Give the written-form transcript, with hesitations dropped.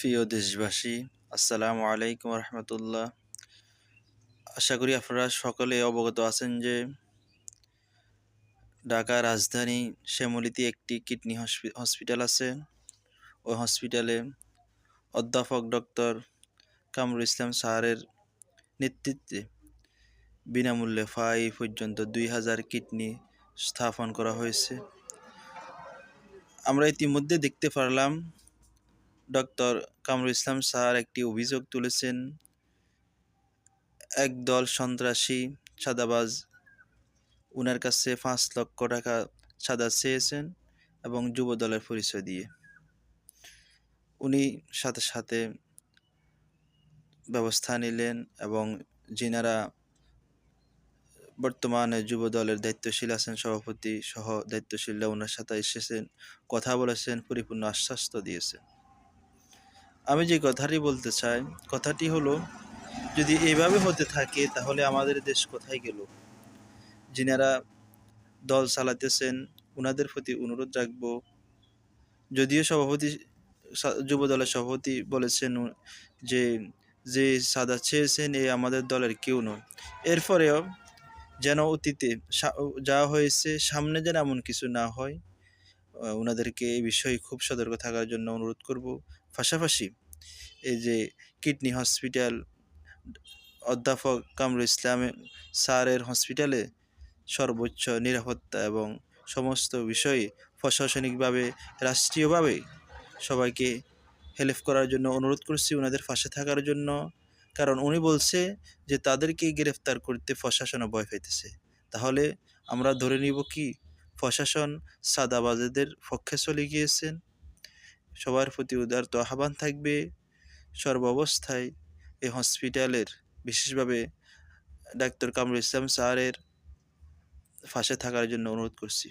প্রিয় দেশবাসী, আসসালামু আলাইকুম রহমতুল্লাহ। আশা করি আপনারা সকলে অবগত আছেন যে ঢাকা রাজধানী শ্যামলীতে একটি কিডনি হসপিটাল আছে। ওই হসপিটালে অধ্যাপক ডক্টর কামরুল ইসলাম স্যারের নেতৃত্বে বিনামূল্যে পর্যন্ত 2000 কিডনি স্থাপন করা হয়েছে। আমরা ইতিমধ্যে দেখতে পারলাম ডক্টর কামরুল ইসলাম স্যার একটি অভিযোগ তুলেছেন, একদল সন্ত্রাসী চাঁদাবাজ উনার কাছে 5 লক্ষ টাকা চাঁদা চেয়েছেন এবং যুবদলের পরিচয় দিয়ে। উনি সাথে সাথে ব্যবস্থা নিলেন এবং যিনারা বর্তমানে যুবদলের দায়িত্বশীল আছেন, সভাপতি সহ দায়িত্বশীলরা ওনার সাথে এসেছেন, কথা বলেছেন, পরিপূর্ণ আশ্বাস দিয়েছেন। আমি যে কথাটি বলতে চাই, কথাটি হলো, যদি এইভাবে হতে থাকে তাহলে আমাদের দেশ কোথায় গেল? যিনারা দল চালাতেছেন ওনাদের প্রতি অনুরোধ রাখবো, যদিও যুবদলের সভাপতি বলেছেন যে যে চাঁদা চেয়েছেন এ আমাদের দলের কেউ নয়, এরপরেও যেন অতীতে যা হয়েছে সামনে যেন এমন কিছু না হয়, ওনাদেরকে এই বিষয়ে খুব সতর্ক থাকার জন্য অনুরোধ করব। পাশাপাশি এই যে কিডনি হসপিটাল, অধ্যাপক কামরুল ইসলাম স্যারের হসপিটালে সর্বোচ্চ নিরাপত্তা এবং সমস্ত বিষয়ে প্রশাসনিকভাবে, রাষ্ট্রীয়ভাবে সবাইকে হেল্প করার জন্য অনুরোধ করছি, ওনাদের পাশে থাকার জন্য। কারণ উনি বলছে যে তাদেরকে গ্রেফতার করতে প্রশাসনও ভয় পাইতেছে। তাহলে আমরা ধরে নিব কি প্রশাসন চাঁদাবাজদের পক্ষে চলে গিয়েছেন? সবার প্রতি উদারত আহ্বান থাকবে, সর্বাবস্থায় এই হসপিটালের, বিশেষভাবে ডাক্তার কামরুল ইসলাম স্যারের পাশে থাকার জন্য অনুরোধ করছি।